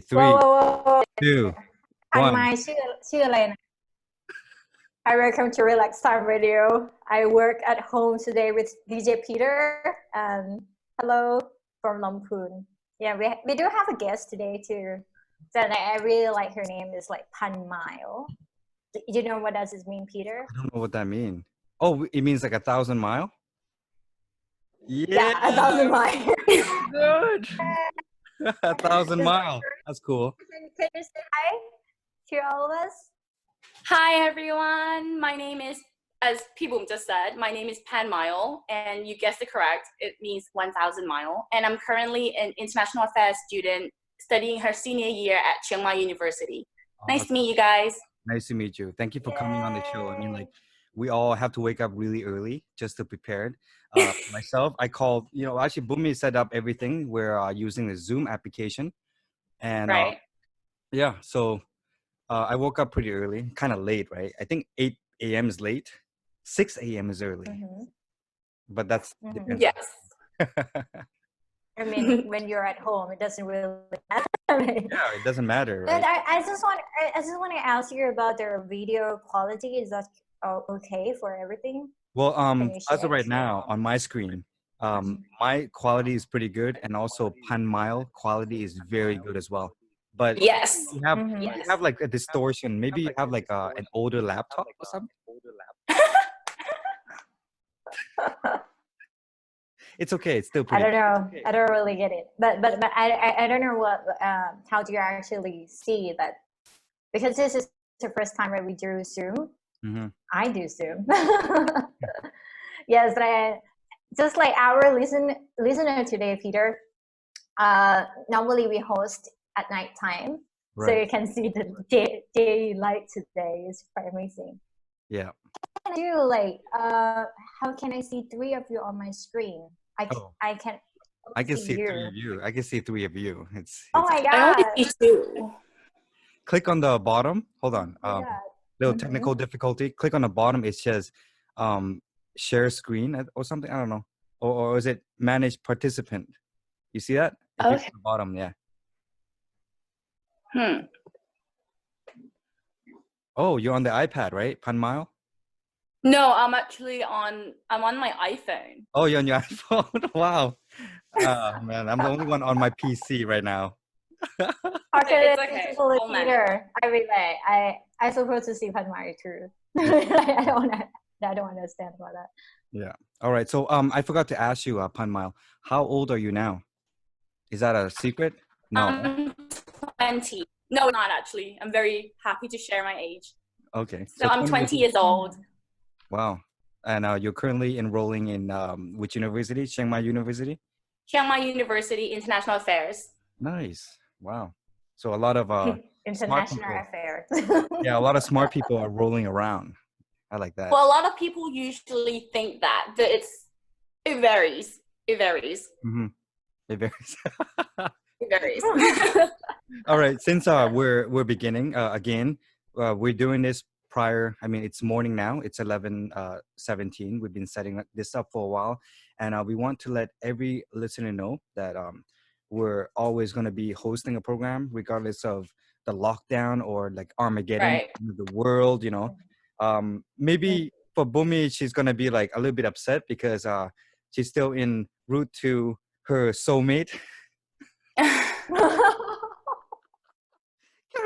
Three, ว้าว two, พันไม้ one. ชื่ออะไรนะ Hi, welcome to Relax Time Radio. I work at home today with DJ Peter and hello from Lampoon. Yeah, we do have a guest today too. That I really like. Her name is like Phanmile. You know what does it mean, Peter? I don't know what that means. Oh, it means like 1,000 mile? Yeah, 1,000 miles. Good. 1,000 mile. That's cool. Can you say hi to all of us? Hi everyone, my name is, as P-Boom just said, my name is Phanmile, and you guessed it correct, it means 1,000 mile, and I'm currently an international affairs student studying her senior year at Chiang Mai University. Nice to meet you guys. Nice to meet you. Thank you for coming on the show. I mean, like, we all have to wake up really early just to prepare. Myself, I called, actually Bhummy set up everything. We're using the Zoom application. And right. So I woke up pretty early, kind of late, right? I think 8 a.m. is late. 6 a.m. is early. Mm-hmm. But that's Mm-hmm. Yes. I mean, when you're at home, it doesn't really matter. Yeah, it doesn't matter, right? But I just want to ask you about their video quality. Is that okay for everything? Well, as of right now on my screen, my quality is pretty good, and also Phanmile quality is very good as well. But yes, you have like a distortion. Maybe you have like an older laptop or something. It's okay. It's still pretty. I don't know. I don't really get it. But I don't know what how do you actually see that, because this is the first time that we do Zoom. Mm-hmm. I do Zoom. Yes, but just like our listener today, Peter. Normally we host at night time, right. So you can see the daylight today is quite amazing. Yeah. I do like how can I see three of you on my screen? I can see 3 of you. I can see 3 of you. It's oh my god. I only see 2. Click on the bottom. Hold on. Little technical difficulty. Click on the bottom. It says share screen or something. I don't know. Or is it manage participant? You see that? If you click on the bottom, yeah. Oh, you're on the iPad, right? Phanmile? No, I'm on my iPhone. Oh, you're on your iPhone? Wow. Man, I'm the only one on my PC right now. Okay, it's okay. Peter, I relay. I supposed to see Phanmile too. I don't understand about that. Yeah. All right. So I forgot to ask you, Phanmile, how old are you now? Is that a secret? No. I'm 20. No, not actually. I'm very happy to share my age. Okay. So I'm 20 years old. Wow. And you're currently enrolling in which university? Chiang Mai University? Chiang Mai University International Affairs. Nice. Wow. So a lot of international affairs. Yeah, a lot of smart people are rolling around. I like that. Well, a lot of people usually think that, but it varies. It varies. Mm-hmm. It varies. It varies. All right. Since we're beginning again, we're doing this prior. I mean, it's morning now. It's 11:17. We've been setting this up for a while, and we want to let every listener know that we're always going to be hosting a program, regardless of the lockdown or like Armageddon, the world. Maybe for Bhummy, she's going to be like a little bit upset because she's still en route to her soulmate. Can't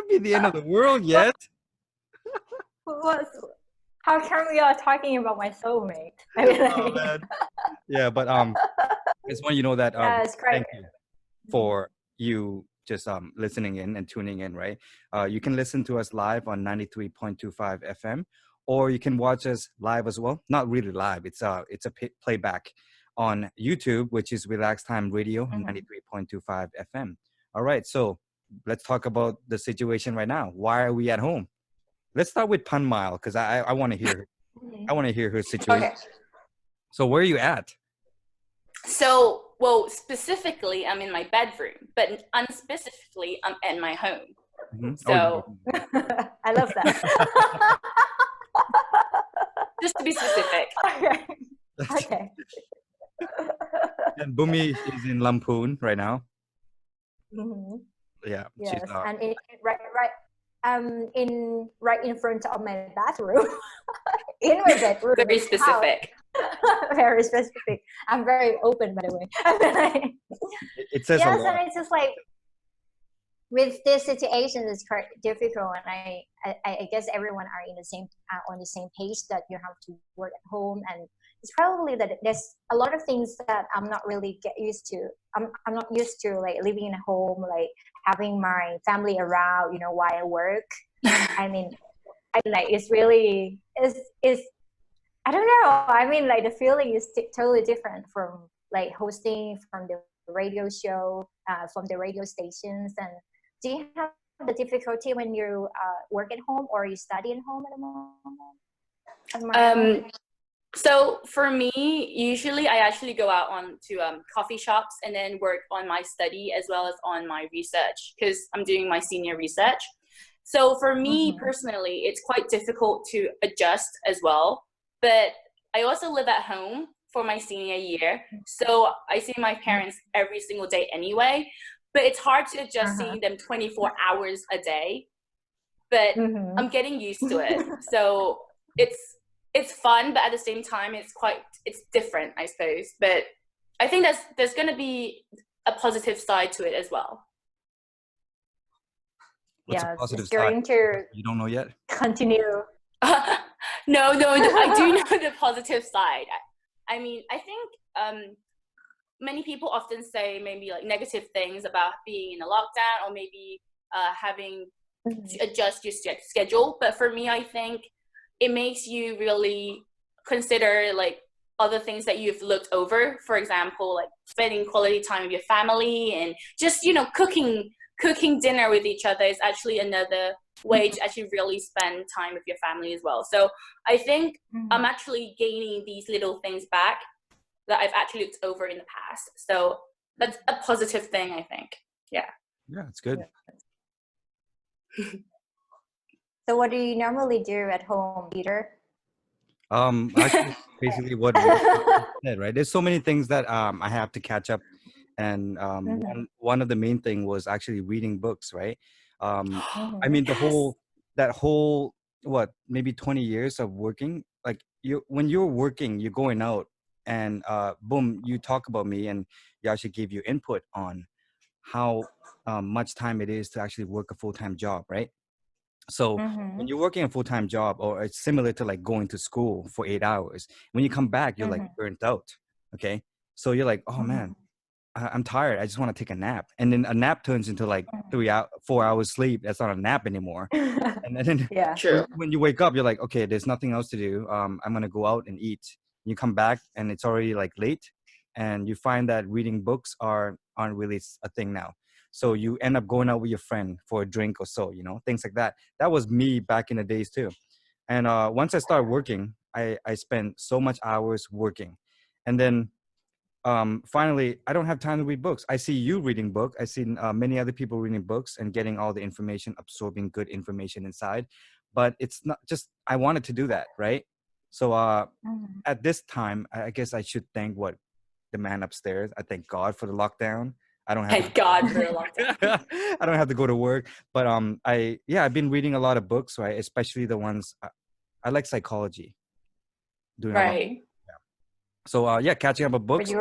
be the end of the world yet. How come we are talking about my soulmate? I mean, yeah, but I just want you to know that thank you for you just listening in and tuning in, right? You can listen to us live on 93.25 FM, or you can watch us live as well. Not really live. It's a playback on YouTube, which is Relax Time Radio, 93.25 FM. All right, so let's talk about the situation right now. Why are we at home? Let's start with Phanmile, because I want to hear her situation. Okay. So where are you at? So, well, specifically, I'm in my bedroom, but unspecifically, I'm at my home. Mm-hmm. So I love that. Just to be specific. Okay. And Bhummy is in Lampoon right now. Mm-hmm. Yeah. Yes, and right in front of my bathroom, in my bedroom. Very specific. Very specific. I'm very open, by the way. It says a lot. And it's just like with this situation, it's quite difficult, and I guess everyone are in the same on the same page that you have to work at home, and it's probably that there's a lot of things that I'm not really get used to. I'm not used to like living at home, like having my family around, you know, while I work. I mean, it's really is I don't know. I mean, like the feeling is totally different from like hosting from the radio show, from the radio stations. And do you have the difficulty when you work at home or you study at home at the moment? So for me, usually I actually go out on to coffee shops and then work on my study as well as on my research, because I'm doing my senior research. So for me personally, it's quite difficult to adjust as well. But I also live at home for my senior year. So I see my parents every single day anyway. But it's hard to adjust seeing them 24 hours a day. But I'm getting used to it. So it's fun, but at the same time, it's different, I suppose. But I think there's going to be a positive side to it as well. What's a positive it's going side? to You don't know yet? Continue. No, I do know the positive side. I mean, I think many people often say maybe like negative things about being in a lockdown or maybe having to adjust your schedule. But for me, I think it makes you really consider like other things that you've looked over. For example, like spending quality time with your family and just, you know, cooking dinner with each other is actually another way to actually really spend time with your family as well. So I think I'm actually gaining these little things back that I've actually looked over in the past. So that's a positive thing, I think. Yeah, it's good. So what do you normally do at home, Peter? Actually, basically what you said, right? There's so many things that I have to catch up, and one of the main thing was actually reading books, right? I mean, that whole maybe 20 years of working, like when you're working, you're going out, and boom, you talk about me, and you actually give you input on how much time it is to actually work a full-time job, right? So when you're working a full-time job, or it's similar to like going to school for 8 hours, when you come back, you're like burnt out. Okay. So you're like, oh man, I'm tired. I just want to take a nap. And then a nap turns into like 4 hours sleep. That's not a nap anymore. And then when you wake up, you're like, okay, there's nothing else to do. I'm going to go out and eat. You come back and it's already like late, and you find that reading books aren't really a thing now. So you end up going out with your friend for a drink or so, you know, things like that. That was me back in the days too. And once I started working, I spent so much hours working. And then finally, I don't have time to read books. I see you reading books. I see many other people reading books and getting all the information, absorbing good information inside. But it's not just, I wanted to do that, right? So at this time, I guess I should thank the man upstairs. I thank God for the lockdown. I don't have God for the lockdown. I don't have to go to work, but I've been reading a lot of books, right? Especially the ones I like psychology. Right. So catching up on books,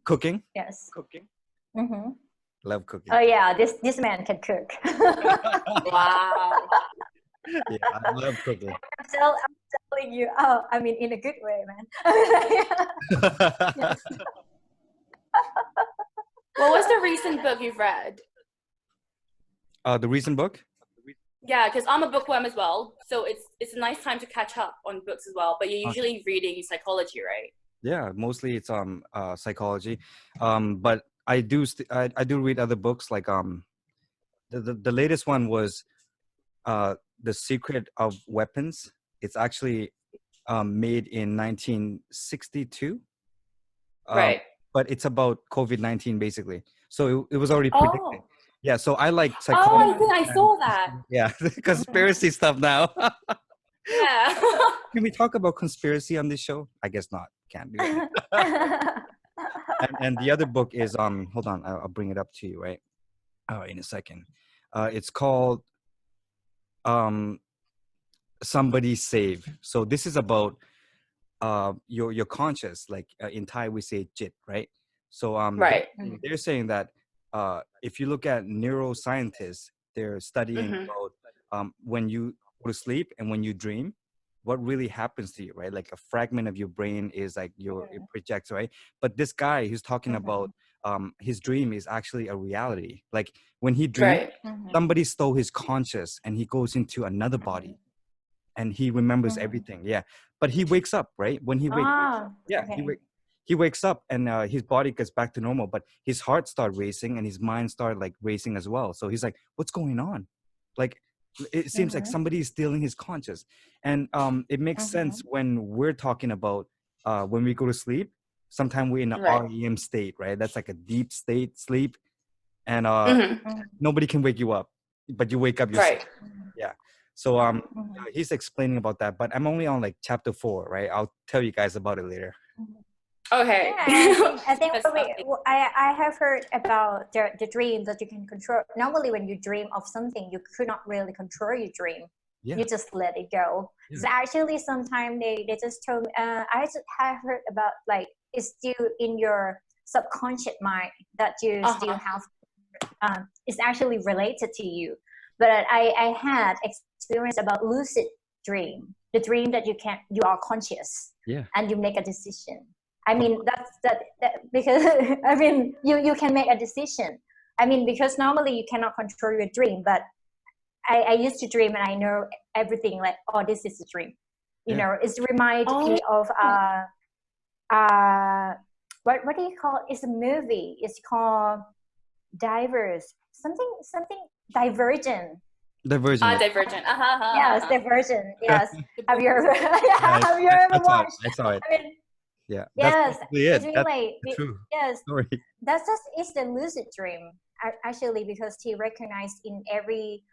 cooking. Yes. Cooking. Love cooking. Oh yeah, this man can cook. Wow. Yeah, I love cooking. I'm telling you. Oh, I mean, in a good way, man. Yes. What was the recent book you've read? The recent book? Yeah, because I'm a bookworm as well, so it's a nice time to catch up on books as well. But you're usually reading psychology, right? Yeah, mostly it's psychology, but I do read other books. Like the latest one was The Secret of Weapons. It's actually made in 1962. Right. But it's about COVID-19 basically. So it was already predicted. Yeah, so I like psychology. Oh, I think I saw that. Yeah, conspiracy stuff now. Yeah. Can we talk about conspiracy on this show? I guess not. Can't do it. and the other book is hold on, I'll bring it up to you, right? Oh, in a second. It's called Somebody Save. So this is about your conscious, like in Thai we say jit, right? So Right. they're saying that if you look at neuroscientists, they're studying Mhm. about when you go to sleep and when you dream, what really happens to you, right? Like a fragment of your brain is like it projects, right? But this guy, he's talking about his dream is actually a reality. Like when he dreams, Right. somebody stole his conscious and he goes into another body and he remembers everything. Yeah, but he wakes up, right? When he wakes, yeah, he wakes up and his body gets back to normal, but his heart started racing and his mind started like racing as well. So he's like, what's going on? Like it seems like somebody is stealing his conscious. And it makes sense when we're talking about when we go to sleep. Sometimes we're in an REM state, right? That's like a deep state sleep, and nobody can wake you up, but you wake up yourself. Right. Yeah. So he's explaining about that, but I'm only on like chapter 4, right? I'll tell you guys about it later. Okay. Yeah, I think I have heard about the dream that you can control. Normally, when you dream of something, you could not really control your dream. Yeah. You just let it go. Yeah. So actually, sometimes they just told me, I just have heard about like it's still in your subconscious mind that you still have. It's actually related to you. But I had experience about lucid dream, the dream that you are conscious, and you make a decision. I mean, that's because I mean, you can make a decision. I mean, because normally you cannot control your dream, but I used to dream and I know everything like, oh, this is a dream. You know, it's remind me of what do you call it? It's a movie. It's called Divers. Something Divergent. Divergent. Divergent. Yes, Divergent. Yes. Have you ever? Have you ever watched? I saw it. I mean, yeah. Yes, it's really true. Yes, Sorry. that's just it's the lucid dream actually, because he recognized in every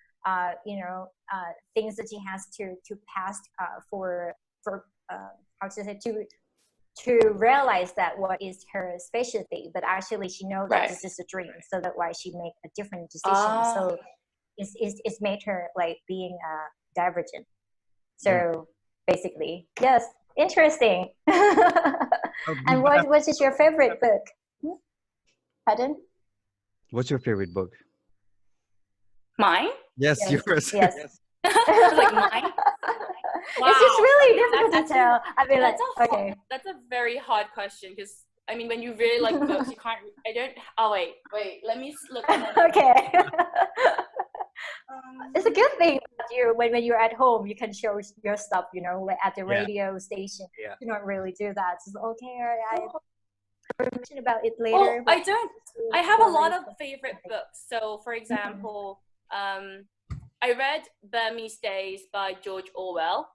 things that he has to pass for how to say to realize that what is her specialty, but actually she knows that this is a dream, so that's why she make a different decision. So it's made her like being divergent. So basically, yes, interesting. And what is your favorite book? Pardon? What's your favorite book? Mine? Yes, yours. Yes. I was like, mine? Wow. It's just really difficult to tell. I mean, that's a very hard question, because I mean, when you really like books, you can't. I don't. Oh wait. Let me look. Okay. It's a good thing that when you're at home, you can show your stuff. You know, like at the radio station. Yeah. You don't really do that. It's okay. I mention about it later. I don't. I have a lot of favorite books. So, for example, I read Burmese Days by George Orwell.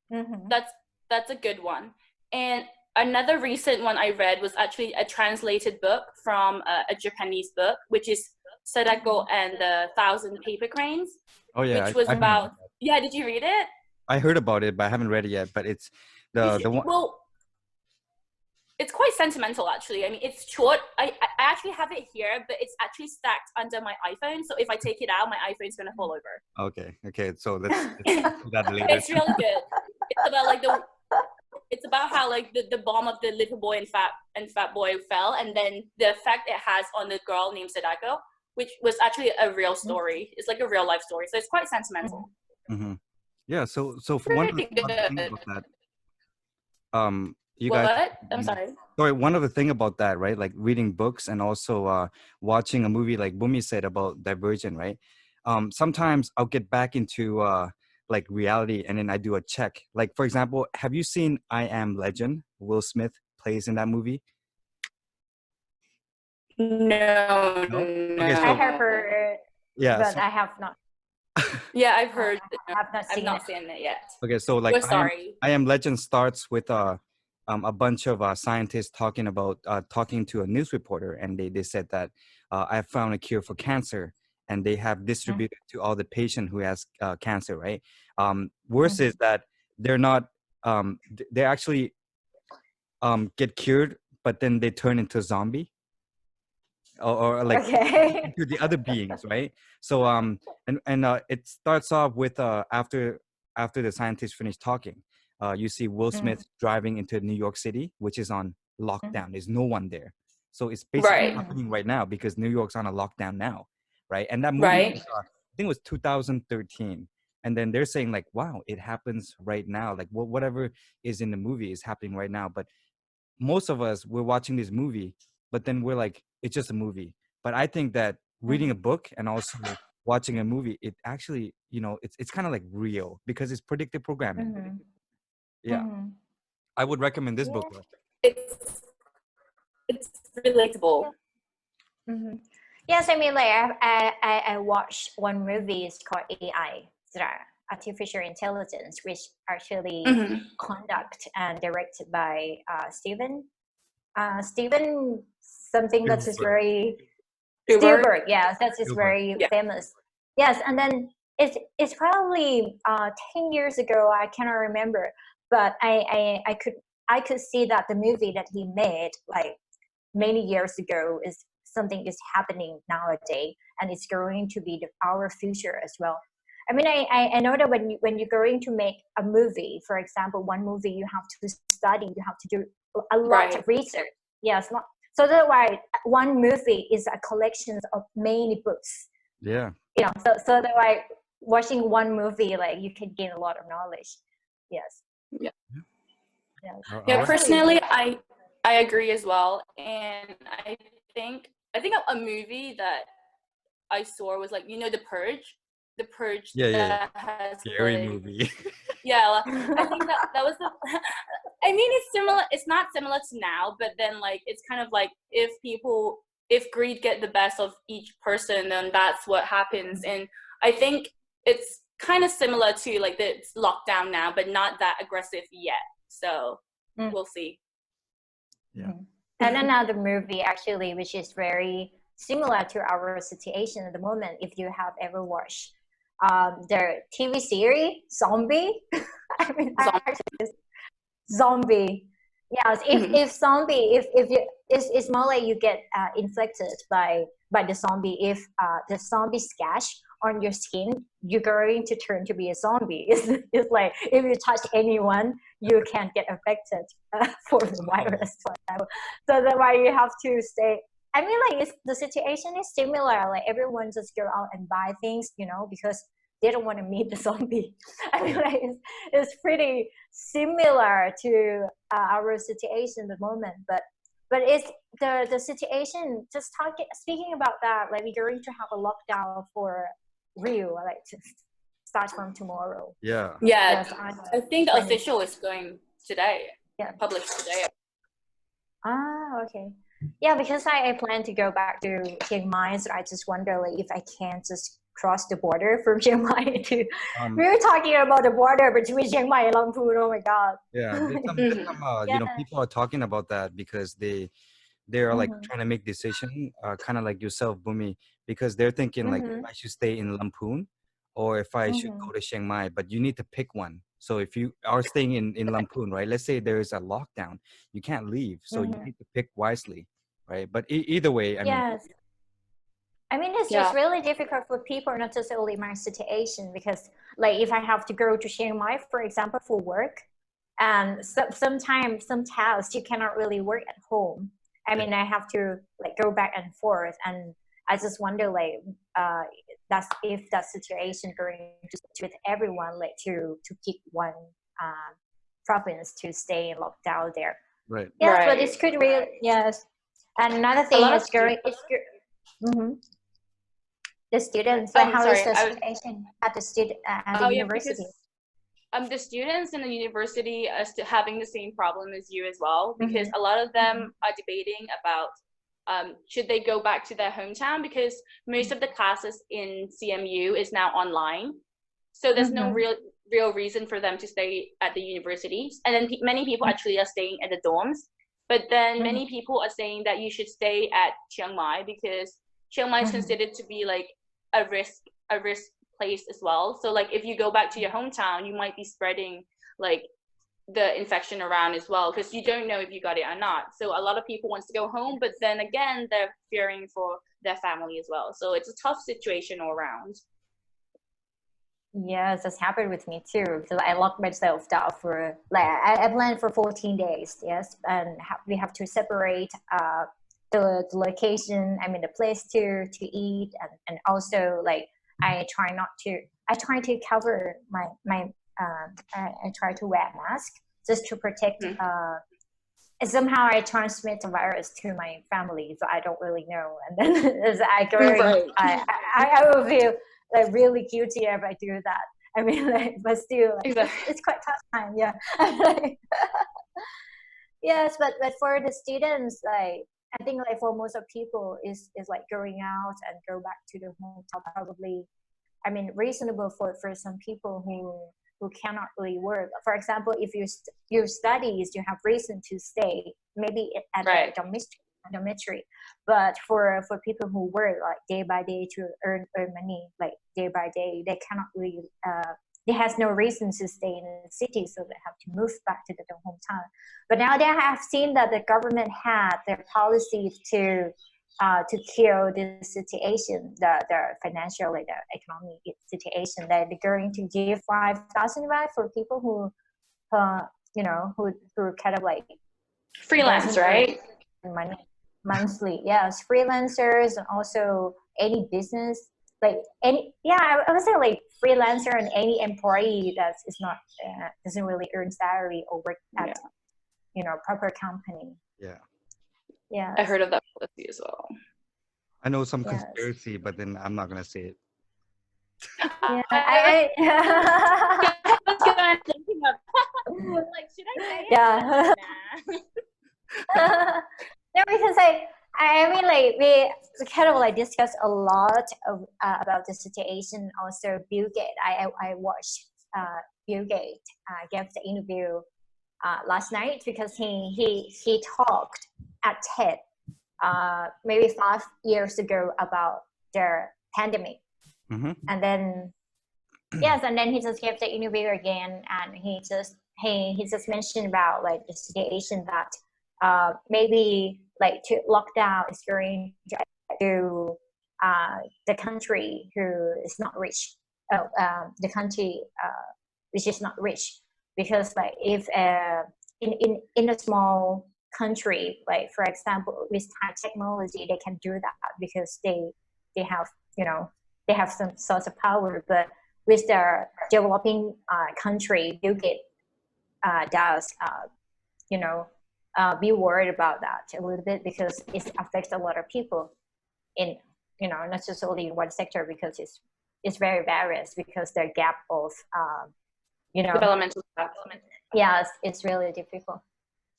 That's a good one. And another recent one I read was actually a translated book from a Japanese book, which is Sadako and the Thousand Paper Cranes. Oh yeah, which was about. Yeah, did you read it? I heard about it, but I haven't read it yet. But it's the one. Well, it's quite sentimental, actually. I mean, it's short. I actually have it here, but it's actually stacked under my iPhone. So if I take it out, my iPhone's gonna fall over. Okay. So let's do that later. It's really good. It's about like it's about how like the bomb of the little boy and fat boy fell, and then the effect it has on the girl named Sadako, which was actually a real story. It's like a real life story, so it's quite sentimental. Yeah. So for one thing about that, you guys. What? I'm sorry. Sorry. One other thing about that, right? Like reading books and also watching a movie, like Bhummy said about Divergent, right? Sometimes I'll get back into like reality, and then I do a check. Like for example, have you seen I Am Legend? Will Smith plays in that movie. No. Okay, so, I have heard. Yeah, but I have not. Yeah, I've heard. I've not seen it yet. Okay, so like sorry. I Am Legend starts with a bunch of scientists talking to a news reporter, and they said that I found a cure for cancer, and they have distributed to all the patient who has cancer, right? Worse is that they're not they actually get cured, but then they turn into a zombie. or like Okay. to the other beings, right? So it starts off with after the scientists finish talking, you see Will Smith driving into New York City, which is on lockdown. There's no one there, so it's basically happening right now because New York's on a lockdown now, right? And that movie was, I think it was 2013. And then they're saying like, wow, it happens right now. Like whatever is in the movie is happening right now. But most of us, we're watching this movie, but then we're like, it's just a movie. But I think that reading a book and also watching a movie, it actually, it's kind of like real because it's predictive programming. Yeah. I would recommend this book though. It's relatable. Yes, I mean, like I watched one movie. It's called AI, artificial intelligence, which actually conducted and directed by Steven something that is very Spielberg. Yes, that is very famous. Yes, and then it's probably 10 years ago. I cannot remember, but I could see that the movie that he made like many years ago is something is happening nowadays, and it's going to be our future as well. I mean, I know that when you're going to make a movie, for example, one movie, you have to study, you have to do a lot of research. Yes, so that's why one movie is a collection of many books. Yeah. So that why watching one movie, like you can gain a lot of knowledge. Yes. Yeah. Yeah. Personally, I agree as well, and I think a movie that I saw was like The Purge. The Purge that has scary movie. Yeah, I think that was the. I mean, it's similar. It's not similar to now, but then like it's kind of like if greed get the best of each person, then that's what happens. And I think it's kind of similar to like the lockdown now, but not that aggressive yet. So we'll see. Yeah. And another movie actually, which is very similar to our situation at the moment, if you have ever watched the TV series Zombie. I mean, Zombie. Yes, if zombie, if you, it's more like you get infected by the zombie. If the zombie scratch on your skin, you're going to turn to be a zombie. It's like if you touch anyone, you can get affected for the virus. So that's why you have to stay. I mean, like the situation is similar. Like everyone just go out and buy things, because they don't want to meet the zombie. I mean, like it's pretty similar to our situation at the moment. But it's the situation. Just speaking about that, like we're going to have a lockdown for real, like to start from tomorrow. Yeah. Yeah. Yes, I think the official is going today. Yeah. Published today. Ah, okay. Yeah, because I plan to go back to Chiang Mai, so I just wonder like if I can just cross the border from Chiang Mai to. We were talking about the border between Chiang Mai and Lamphun. Oh my God. Yeah, people are talking about that because they are like trying to make decision, kind of like yourself, Bhummy, because they're thinking like if I should stay in Lamphun or if I should go to Chiang Mai, but you need to pick one. So if you are staying in Lamphun, right, let's say there is a lockdown, you can't leave. So you need to pick wisely, right? But either way, I mean. I mean, it's just really difficult for people, not just only my situation, because like if I have to go to Chiang Mai, for example, for work, and sometimes some tasks you cannot really work at home. I mean, I have to like go back and forth, and I just wonder like that's if that situation going to with everyone like to pick one province to stay in lockdown there. Right. Yes, but it could really And another thing is the students. So how is the situation at the university? The students in the university are still having the same problem as you as well, because a lot of them are debating about should they go back to their hometown, because most of the classes in CMU is now online. So there's no real reason for them to stay at the university. And then many people actually are staying at the dorms. But then many people are saying that you should stay at Chiang Mai because Chiang Mai is considered to be like a risk place as well. So like if you go back to your hometown, you might be spreading like the infection around as well, because you don't know if you got it or not. So a lot of people wants to go home, but then again, they're fearing for their family as well. So it's a tough situation all around. Yes, that's happened with me too. Because I locked myself down for like I planned for 14 days. Yes, and we have to separate the location. I mean the place to eat, and also like I try to cover my I try to wear a mask just to protect. And somehow I transmit the virus to my family, so I don't really know. And then as I go, I will feel like really guilty if I do that. I mean, like, but still, like, it's quite tough time. Yeah. Yes, but for the students, like I think like for most of people is like going out and go back to the hotel probably. I mean, reasonable for some people who cannot really work. For example, if your studies, you have reason to stay, maybe at a dormitory. But for people who work like day by day to earn money, like day by day, they cannot really. They has no reason to stay in the city, so they have to move back to their hometown. But now they have seen that the government had their policy to kill this situation, the financial, like the economic situation, that they're going to give 5,000 baht for people who kind of like freelance, right? Money monthly, yes, freelancers, and also any business, like any, I would say like freelancer and any employee that is not doesn't really earn salary or work at proper company. Yeah, I heard of that policy as well. I know some conspiracy, but then I'm not gonna say it. Yeah, I was thinking of like, should I say it? Yeah. Nah. No, because I mean, like we kind of like discussed a lot of about the situation. Also, Bill Gates. I watched Bill Gates give the interview last night because he talked at TED maybe 5 years ago about the pandemic, and then and then he just gave the interview again, and he just mentioned about like the situation that maybe like to lockdown is going to the country who is not rich, the country which is not rich, because like if in a small country, like for example with high technology, they can do that because they have they have some sorts of power. But with the developing country, Bill Gates does be worried about that a little bit, because it affects a lot of people in not just only in one sector, because it's very various, because the gap of developmental stuff. Yes, it's really difficult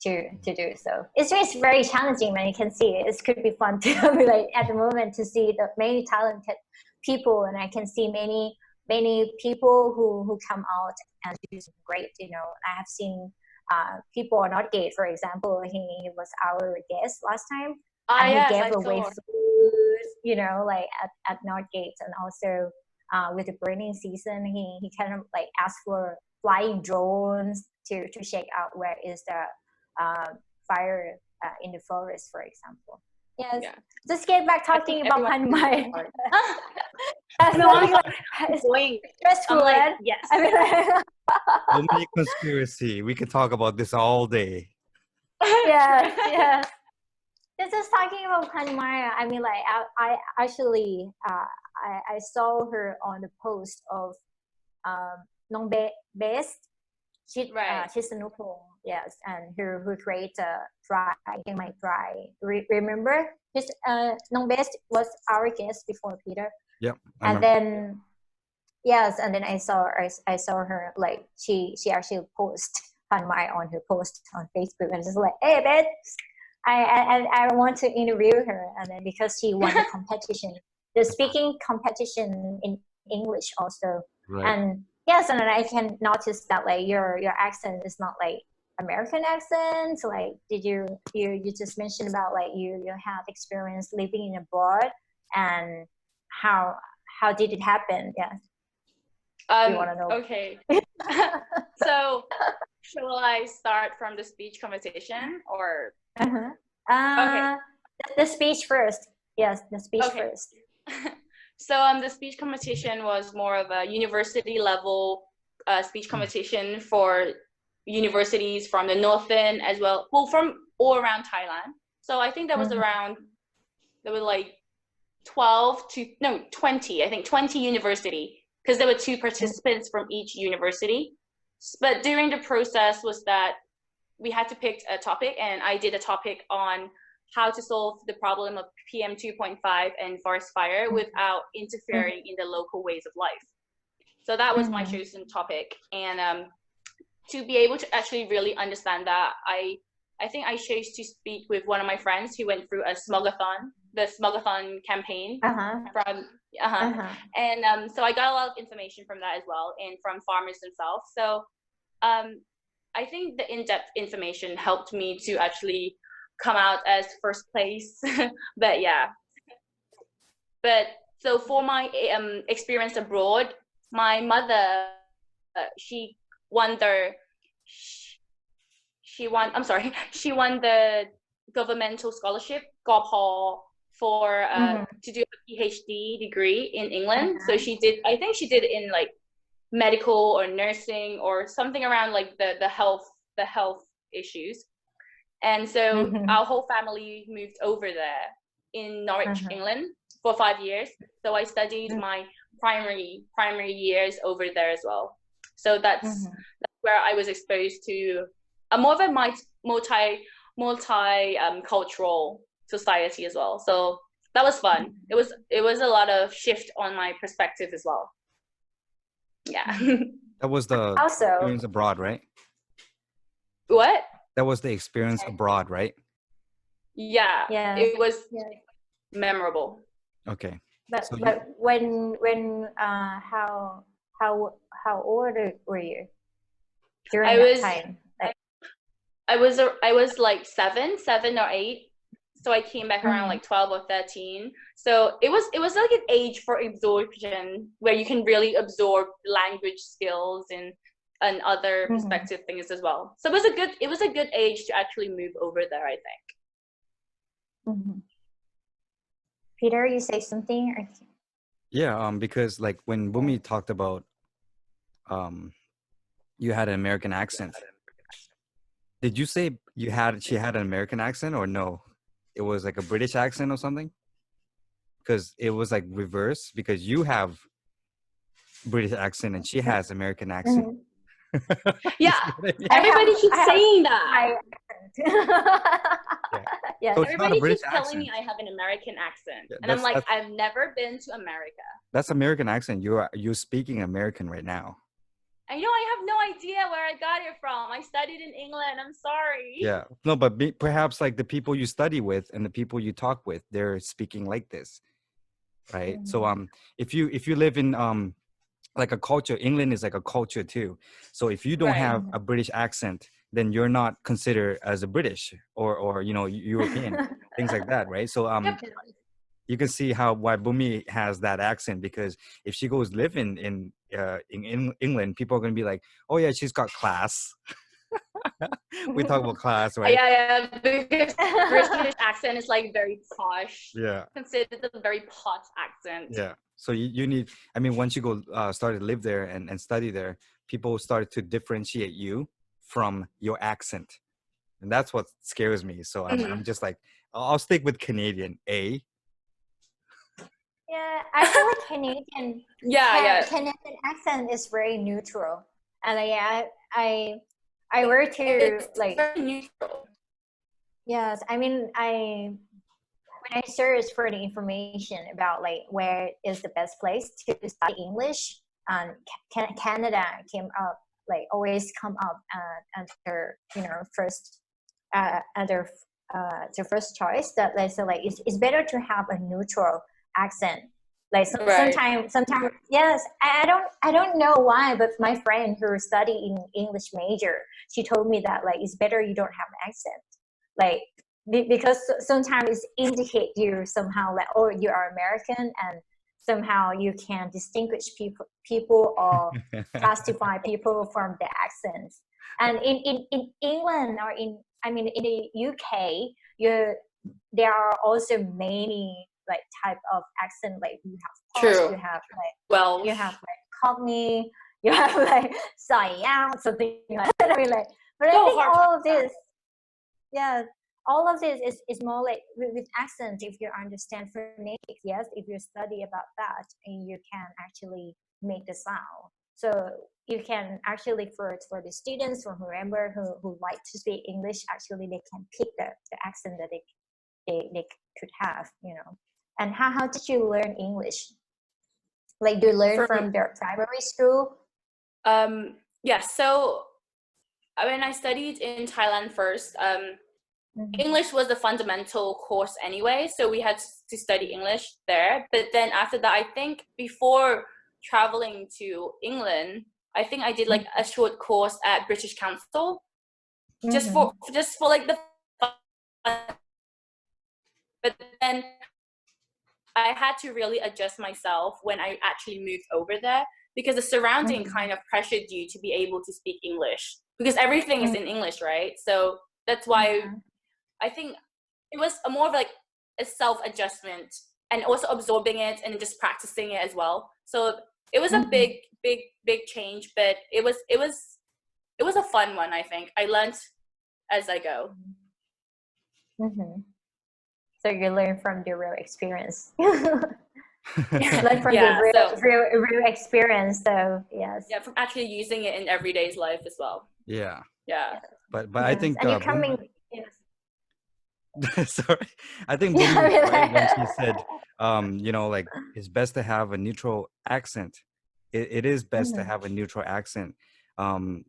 to do. So it's just very challenging, man. You can see it could be fun to be like at the moment to see the many talented people, and I can see many people who come out and do some great. I have seen people are not gay, for example. He was our guest last time, and he gave away food, like at Northgate, and also with the burning season, he kind of like asked for flying drones to check out where is the fire in the forest, for example. Yes. Yeah. Just get back talking about Phanmile. Stressful, like, yes. I mean, like, so many conspiracy. We could talk about this all day. Yes. Just talking about Phanmile. I mean, like, I actually I saw her on the post of Nong Best. She's a Nupo, yes, and who created Dry, My Dry. Remember, Nong Best was our guest before Peter. Yep. And then I saw her like she actually posted Phanmile on her post on Facebook, and just like, hey, Beth, I want to interview her, and then because she won the competition, the speaking competition in English also, and yes, and then I can notice that like your accent is not like American accent. Like, did you just mentioned about like you have experience living in abroad, and how did it happen? Yeah. You want to know? Okay. So Shall I start from the speech competition or? Okay. The speech first. Yes, the speech first. So the speech competition was more of a university level speech competition for universities from the northern as well, from all around Thailand. So I think there was there were like 20, I think 20 university, because there were 2 participants from each university. But during the process was that we had to pick a topic, and I did a topic on how to solve the problem of PM 2.5 and forest fire without interfering in the local ways of life. So that was my chosen topic. And to be able to actually really understand that, I think I chose to speak with one of my friends who went through a the smogathon campaign from and so I got a lot of information from that as well, and from farmers themselves. So I think the in-depth information helped me to actually come out as first place. But yeah. But so for my experience abroad, my mother, she won the governmental scholarship, GOPO, for to do a PhD degree in England. So I think she did in like medical or nursing or something around like the health issues. And so our whole family moved over there in Norwich, England for 5 years. So I studied my primary years over there as well. So that's where I was exposed to a more of a multi cultural society as well. So that was fun. It was a lot of shift on my perspective as well. Yeah. That was the experience abroad, right? What? That was the experience abroad, right? Yeah. It was memorable. Okay. But when how old were you during that time? I was like 7 or 8. So I came back around like 12 or 13. So it was like an age for absorption where you can really absorb language skills and other perspective things as well. So it was a good age to actually move over there, I think. Peter, you say something? Yeah, because like when Bhummy talked about you had an American accent. Did you say she had an American accent, or no? It was like a British accent or something? Because it was like reverse, because you have British accent and she has American accent. Yeah, everybody keeps saying that. Yeah. So everybody keeps telling me I have an American accent, and I'm like, I've never been to America. That's American accent. You're speaking American right now. I know, I have no idea where I got it from. I studied in England. I'm sorry. Yeah, no, but perhaps like the people you study with and the people you talk with, they're speaking like this, right? So if you live in like a culture, England is like a culture too. So if you don't have a British accent, then you're not considered as a British or European, things like that, right? So you can see why Bhummy has that accent, because if she goes live in England, people are going to be like, oh yeah, she's got class. We talk about class, right? Yeah, because British accent is like very posh. Yeah, considered a very posh accent. Yeah, so you need, I mean, once you go started to live there and study there, people started to differentiate you from your accent, and that's what scares me. So I'm just like, I'll stick with Canadian. Yeah, I feel like Canadian. Canadian accent is very neutral, and I were to like very neutral. Yes, I mean when I searched for the information about like where is the best place to study English, Canada came up, like always come up under first under the first choice, that they say like it's better to have a neutral accent. Like sometimes yes, I don't know why, but my friend who studied in English major, she told me that like it's better you don't have an accent, like because sometimes it indicate you somehow like, oh, you are American, and somehow you can distinguish people or classify people from their accents. And in England or in the UK, there are also many like type of accent. Like you have posh, you have like you have like Cockney, you have like Siam, something like that. But I think all of this, yeah, all of this is more like with accent. If you understand phonetics, yes, if you study about that, and you can actually make the sound. So you can actually for the students or whoever who like to speak English, actually they can pick the accent that they could have, And how did you learn English? Like, do you learn from their primary school? So when I studied in Thailand first, English was the fundamental course anyway, so we had to study English there. But then after that, I think before traveling to England, I think I did like a short course at British Council, just for like the fun. But then I had to really adjust myself when I actually moved over there, because the surrounding kind of pressured you to be able to speak English, because everything is in English, right? So that's why I think it was more of like a self-adjustment and also absorbing it and just practicing it as well. So it was a big change, but it was a fun one. I think I learned as I go. So you learn from the real experience. Learn from the real experience. So yes. Yeah, from actually using it in everyday's life as well. Yeah. Yeah. But I think. And you're coming. Yes. Sorry, I think Bhummy was right when she said, like it's best to have a neutral accent. It is best to have a neutral accent,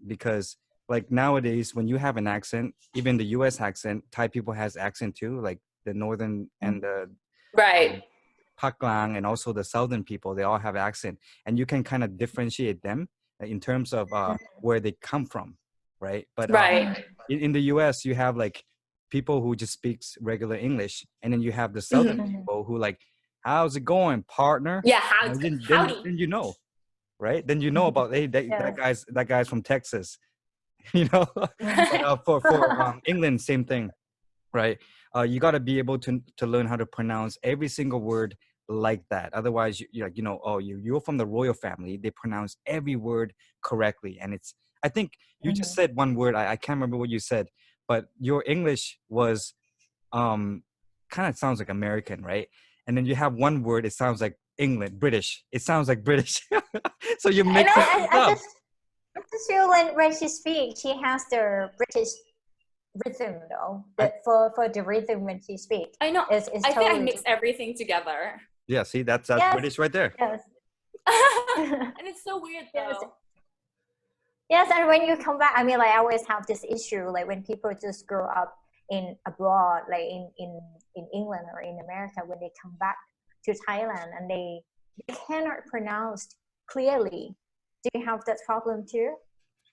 because like nowadays when you have an accent, even the U.S. accent, Thai people has accent too, like the northern and the Pak Lang and also the southern people, they all have accent, and you can kind of differentiate them in terms of where they come from, right? But in the U.S. you have like people who just speaks regular English, and then you have the southern people who like, how's it going, partner? Yeah, then you know, right? Then you know about, hey, that guy's from Texas, But for England, same thing, right? You got to be able to learn how to pronounce every single word like that. Otherwise, you're from the royal family. They pronounce every word correctly, and I think you just said one word. I can't remember what you said, but your English was kind of sounds like American, right? And then you have one word, it sounds like British. It sounds like British. So you mix it up. I just feel when she speaks, she has the British rhythm though. For the rhythm when she speaks. I know. It's I think I mix everything together. Yeah, see, that's British right there. Yes. And it's so weird though. Yes, and when you come back, I always have this issue, like when people just grow up in abroad, like in England or in America, when they come back to Thailand and they cannot pronounce clearly. Do you have that problem too?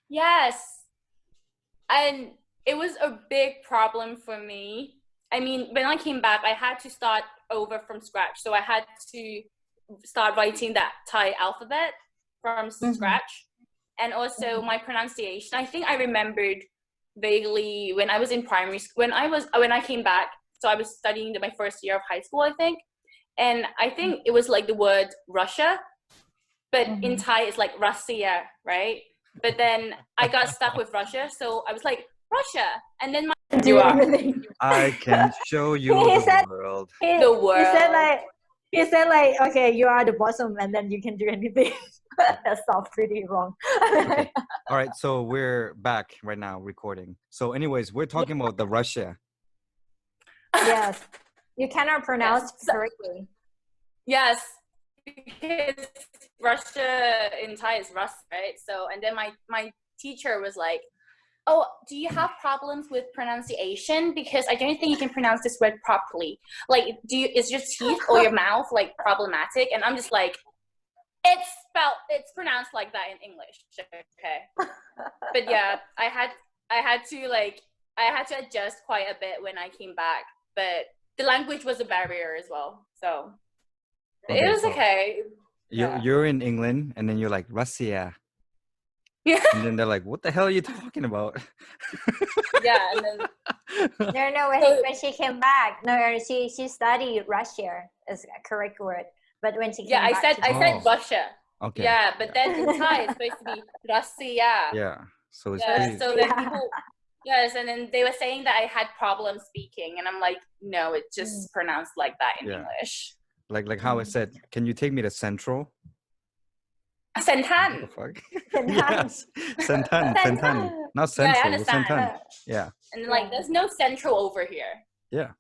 Yes. And it was a big problem for me. When I came back, I had to start over from scratch. So I had to start writing that Thai alphabet from scratch. And also my pronunciation. I think I remembered vaguely when I was in primary school, when I came back. So I was studying my first year of high school, I think. And I think it was like the word Russia, but in Thai it's like Russia, right? But then I got stuck with Russia. So I was like, Russia. And then I can show you the world. He said like, okay, you are the bottom and then you can do anything. That sounds pretty wrong. Okay. All right, so we're back right now recording. So anyways, we're talking about the Russia. Yes. You cannot pronounce correctly. Yes. Because Russia in Thai is Rus, right? So, and then my teacher was like, oh, do you have problems with pronunciation? Because I don't think you can pronounce this word properly. Like, is your teeth or your mouth like problematic? And I'm just like, it's pronounced like that in English. Okay. But yeah, I had to adjust quite a bit when I came back. But the language was a barrier as well. So it was okay. You're in England and then you're like, Russia. And then they're like, what the hell are you talking about? Yeah, and then when she came back, she studied Russia is a correct word, but when she came back I said Russia. Okay. Yeah, but then in Thai it's supposed to be Russia. Yeah. So it's so then people and then they were saying that I had problems speaking, and I'm like, no, it's just pronounced like that in English. Like how I said, can you take me to Central? Sentan. What the fuck? Sentan. Yes. Sentan. Not Central. Yeah, I understand. Sentan. Yeah. And like, there's no Central over here. Yeah.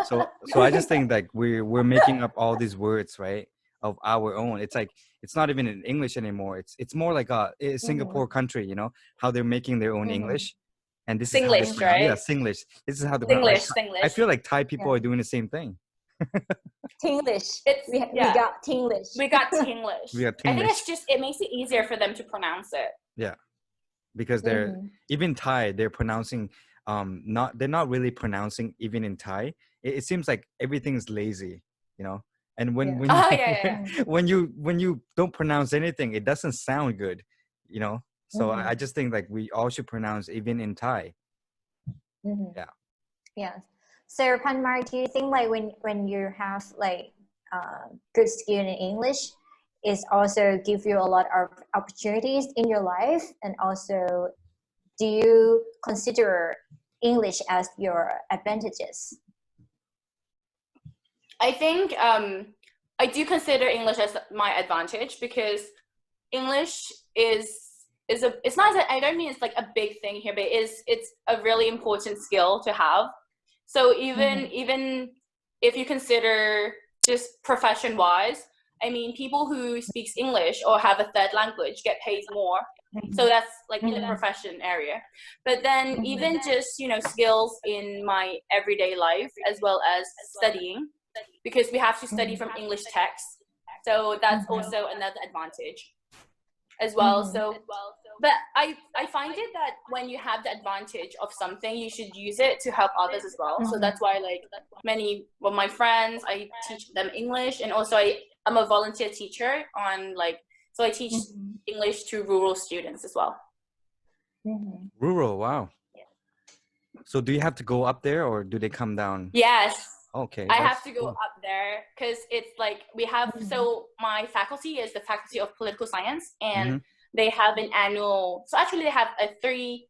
So I just think like we're making up all these words, right, of our own. It's like it's not even in English anymore. It's more like a Singapore country, you know, how they're making their own English, and this is how they Singlish, right? Yeah, Singlish. This is how they Singlish. I feel like Thai people are doing the same thing. Tinglish. We got Tinglish. We got Tinglish. We got I think Tinglish. it makes it easier for them to pronounce it. Yeah, because they're even Thai. They're pronouncing they're not really pronouncing even in Thai. It seems like everything's lazy, you know. And when when you don't pronounce anything, it doesn't sound good, you know. So I just think like we all should pronounce even in Thai. Yeah. So Phanmile, do you think like when you have like good skill in English, it also give you a lot of opportunities in your life, and also do you consider English as your advantages? I think I do consider English as my advantage, because English it's not that I don't mean it's like a big thing here, but it's a really important skill to have. So even if you consider just profession wise, I mean, people who speaks English or have a third language get paid more. So that's like in the profession area. But then even just, you know, skills in my everyday life, as well as studying, because we have to study from English texts. So that's also another advantage as well. But I find it that when you have the advantage of something, you should use it to help others as well. So that's why like many of my friends, I teach them English, and also I'm a volunteer teacher on like, so I teach English to rural students as well. Rural, wow. So do you have to go up there, or do they come down? Yes. Okay. I have to go up there because it's like we have, so my faculty is the Faculty of Political Science, and they have an annual, so actually they have a three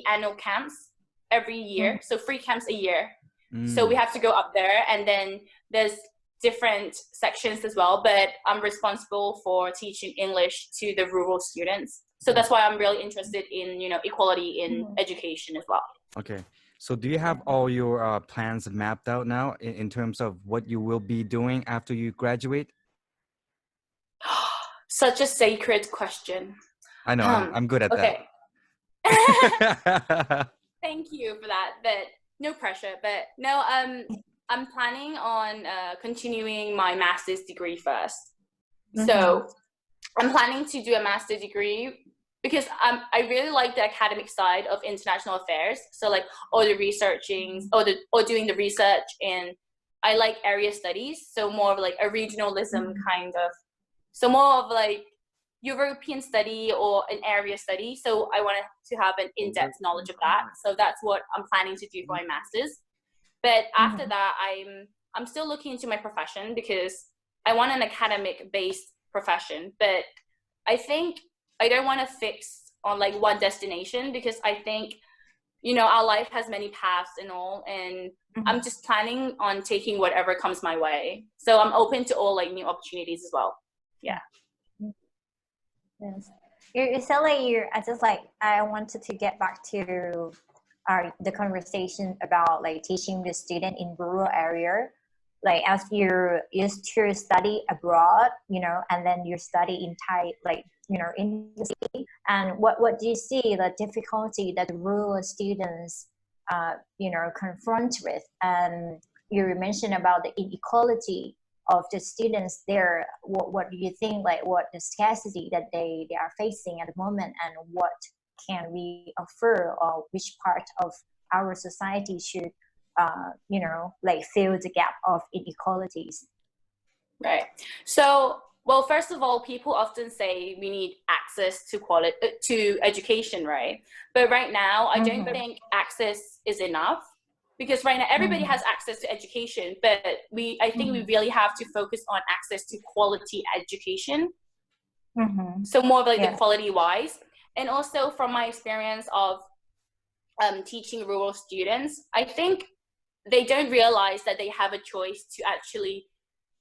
annual camps every year. So 3 camps a year. So we have to go up there, and then there's different sections as well, but I'm responsible for teaching English to the rural students. So that's why I'm really interested in, you know, equality in education as well. Okay. So do you have all your plans mapped out now in terms of what you will be doing after you graduate? Such a sacred question. I know, I'm good at that. Thank you for that, but no pressure. But no, I'm planning on continuing my master's degree first. So I'm planning to do a master's degree because I really like the academic side of international affairs. So like all the researching or doing the research, and I like area studies. So more of like a regionalism kind of, so more of like European study or an area study. So I wanted to have an in-depth knowledge of that. So that's what I'm planning to do for my master's. But after that, I'm still looking into my profession because I want an academic-based profession. But I think I don't want to fix on like one destination, because I think, you know, our life has many paths and all, and I'm just planning on taking whatever comes my way. So I'm open to all like new opportunities as well. Yeah. Yes. You said like I wanted to get back to the conversation about like teaching the student in rural area. Like as you used to study abroad, you know, and then you study in Thai, like, you know, in the city. And what do you see the difficulty that rural students, you know, confront with? And you mentioned about the inequality of the students there. What do you think, like what the scarcity that they are facing at the moment, and what can we offer, or which part of our society should you know, like fill the gap of inequalities? Right. So Well, first of all, people often say we need access to education, right? But right now, I don't think access is enough, because right now everybody has access to education, but I think we really have to focus on access to quality education. So more of like the quality wise. And also from my experience of teaching rural students, I think they don't realize that they have a choice to actually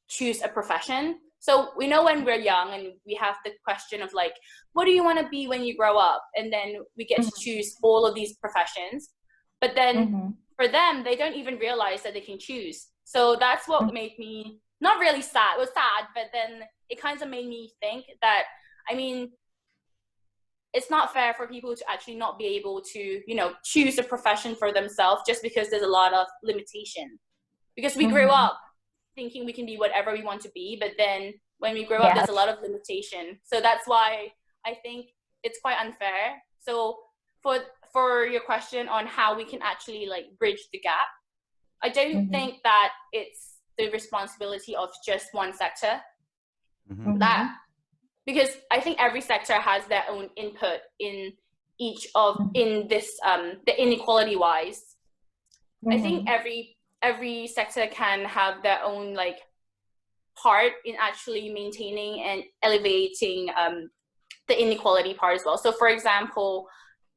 choose a profession. So we know when we're young and we have the question of like, what do you want to be when you grow up? And then we get to choose all of these professions. But then for them, they don't even realize that they can choose. So that's what made me not really sad. It was sad, but then it kind of made me think that, I mean, it's not fair for people to actually not be able to, you know, choose a profession for themselves just because there's a lot of limitation. Because we grew up thinking we can be whatever we want to be, but then when we grow up, there's a lot of limitation. So that's why I think it's quite unfair. So for your question on how we can actually like bridge the gap, I don't think that it's the responsibility of just one sector. That because I think every sector has their own input in each of in this the inequality wise. I think every sector can have their own like part in actually maintaining and elevating the inequality part as well. So for example,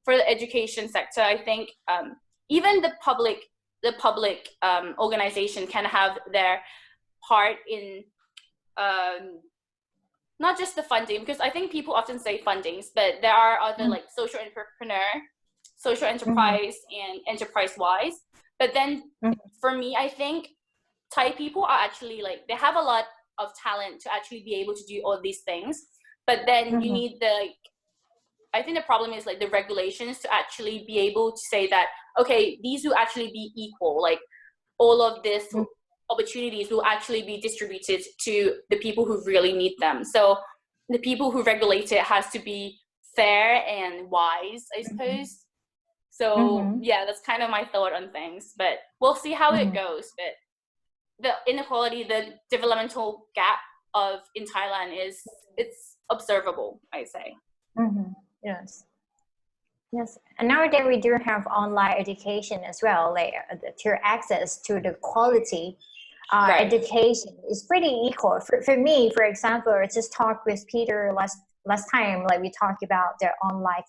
for the education sector, I think even the public organization can have their part in not just the funding, because I think people often say fundings, but there are other like social entrepreneur, social enterprise, and enterprise-wise. But then for me, I think Thai people are actually like, they have a lot of talent to actually be able to do all these things. But then you need I think the problem is like the regulations to actually be able to say that, okay, these will actually be equal. Like all of this opportunities will actually be distributed to the people who really need them. So the people who regulate it has to be fair and wise, I suppose. So yeah, that's kind of my thought on things, but we'll see how it goes. But the inequality, the developmental gap in Thailand it's observable, I say. Yes. And nowadays we do have online education as well, like to access to the quality education is pretty equal. For me, for example, I just talked with Peter last time, like we talked about the online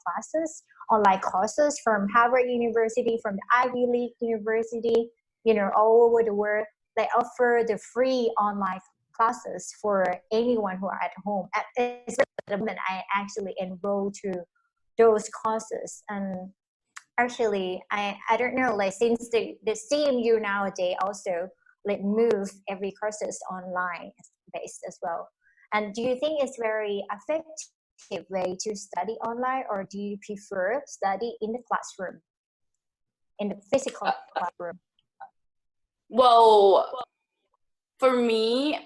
courses from Harvard University, from the Ivy League University, you know, all over the world. They offer the free online classes for anyone who are at home. At the moment, I actually enrolled to those courses. And actually, I don't know, like since the CMU nowadays also like move every courses online based as well. And do you think it's very effective way to study online, or do you prefer study in the classroom, in the physical classroom? Well, for me,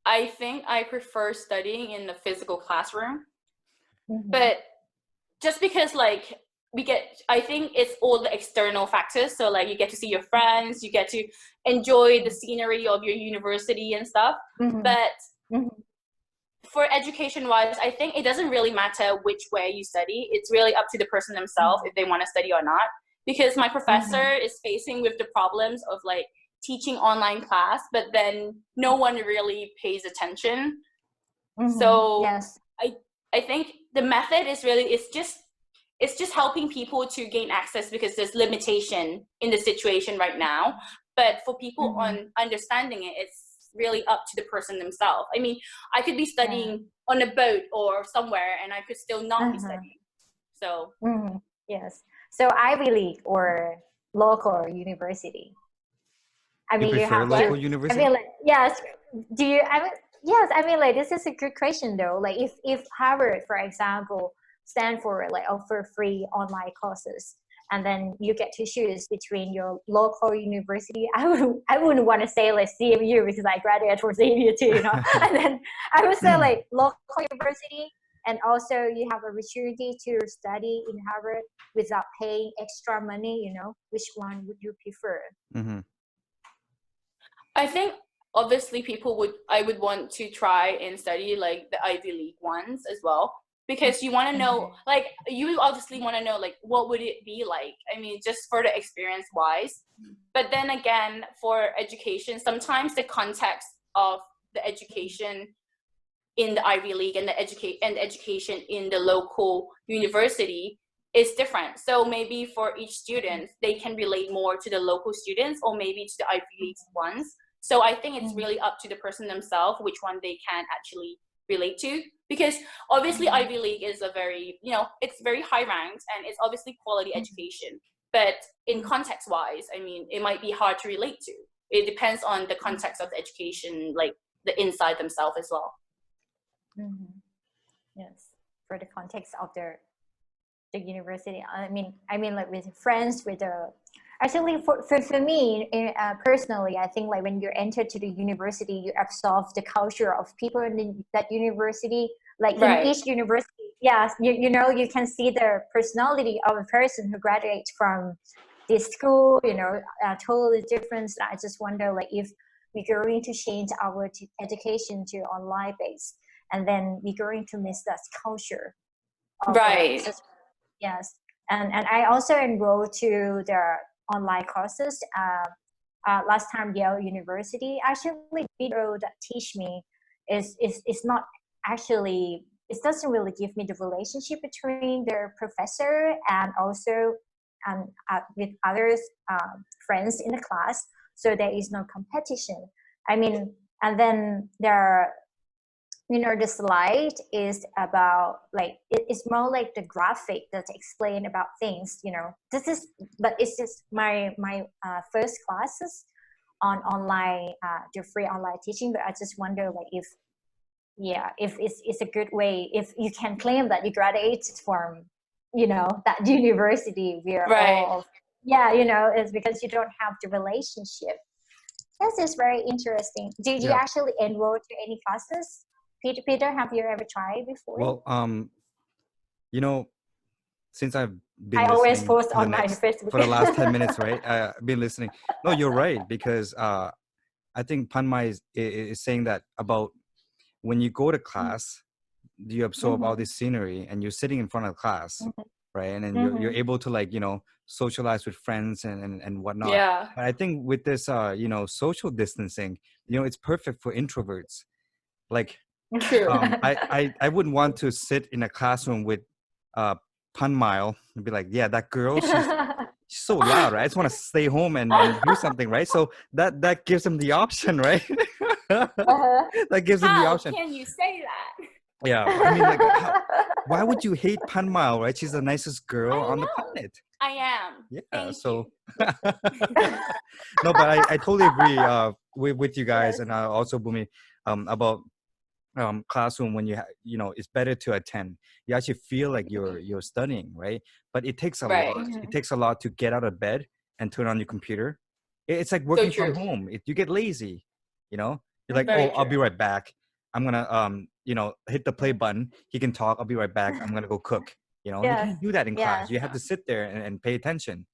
I think I prefer studying in the physical classroom. But just because like I think it's all the external factors. So like you get to see your friends, you get to enjoy the scenery of your university and stuff. But for education wise, I think it doesn't really matter which way you study. It's really up to the person themselves if they want to study or not. Because my professor is facing with the problems of like teaching online class, but then no one really pays attention. So I think the method is really, it's just helping people to gain access because there's limitation in the situation right now. But for people on understanding it, it's really up to the person themselves. I mean, I could be studying on a boat or somewhere and I could still not be studying. So yes. So Ivy League or local university. I mean, you have local university. I mean, like, yes. Do you? Yes. I mean, like this is a good question though. Like if Harvard, for example, Stanford like offer free online courses, and then you get to choose between your local university. I wouldn't want to say like CMU because I graduated from CMU too, you know. And then I would say like local university, and also you have an opportunity to study in Harvard without paying extra money. You know, which one would you prefer? I think obviously I would want to try and study like the Ivy League ones as well, because you want to know, like, you obviously want to know, like, what would it be like? I mean, just for the experience wise. But then again, for education, sometimes the context of the education in the Ivy League and the education in the local university is different. So maybe for each student, they can relate more to the local students or maybe to the Ivy League ones. So I think it's really up to the person themselves which one they can actually relate to, because obviously Ivy League is a very, you know, it's very high ranked and it's obviously quality education. But in context wise, I mean, it might be hard to relate to. It depends on the context of the education, like the inside themselves as well. Yes, for the context of the university. I mean, like with friends, with the actually for me personally, I think like when you enter to the university, you absorb the culture of people in that university. Like in each university, yes, you know, you can see the personality of a person who graduates from this school. You know, totally different. I just wonder like if we're going to change our education to online based, and then we're going to miss that culture. Yes, and I also enrolled to the online courses. Last time Yale University actually video that teach me is not actually, it doesn't really give me the relationship between the professor and also with others friends in the class. So there is no competition. I mean, and then there. You know, the slide is about like it's more like the graphic that explain about things. You know, but it's just my first classes on online, the free online teaching. But I just wonder like if it's a good way if you can claim that you graduated from, you know, that university. We're all, you know, it's because you don't have the relationship. This is very interesting. Did you actually enroll to any classes? Peter, have you ever tried before? Well, you know, since I've been I always post on my Facebook for the last 10 minutes, right? I've been listening. No, you're right, because I think Phanmile is saying that about when you go to class, you absorb all this scenery and you're sitting in front of class, right? And then you're able to, like, you know, socialize with friends and whatnot. Yeah. But I think with this, you know, social distancing, you know, it's perfect for introverts. Like, I wouldn't want to sit in a classroom with Phanmile and be like, yeah, that girl, she's so loud, right? I just want to stay home and do something, right? So that gives them the option, right? That gives them the option. How can you say that? Yeah, I mean, like, why would you hate Phanmile, right? She's the nicest girl on the planet. I am. Yeah, Thank so you. no, but I totally agree with you guys, and also Bhummy, about classroom. When you know, it's better to attend. You actually feel like you're studying, right? But it takes a lot. It takes a lot to get out of bed and turn on your computer. It's like working from home. You get lazy, you know. You're like, I'll be right back. I'm gonna you know, hit the play button. He can talk. I'll be right back. I'm gonna go cook. You know, you can't do that in class. You have to sit there and pay attention.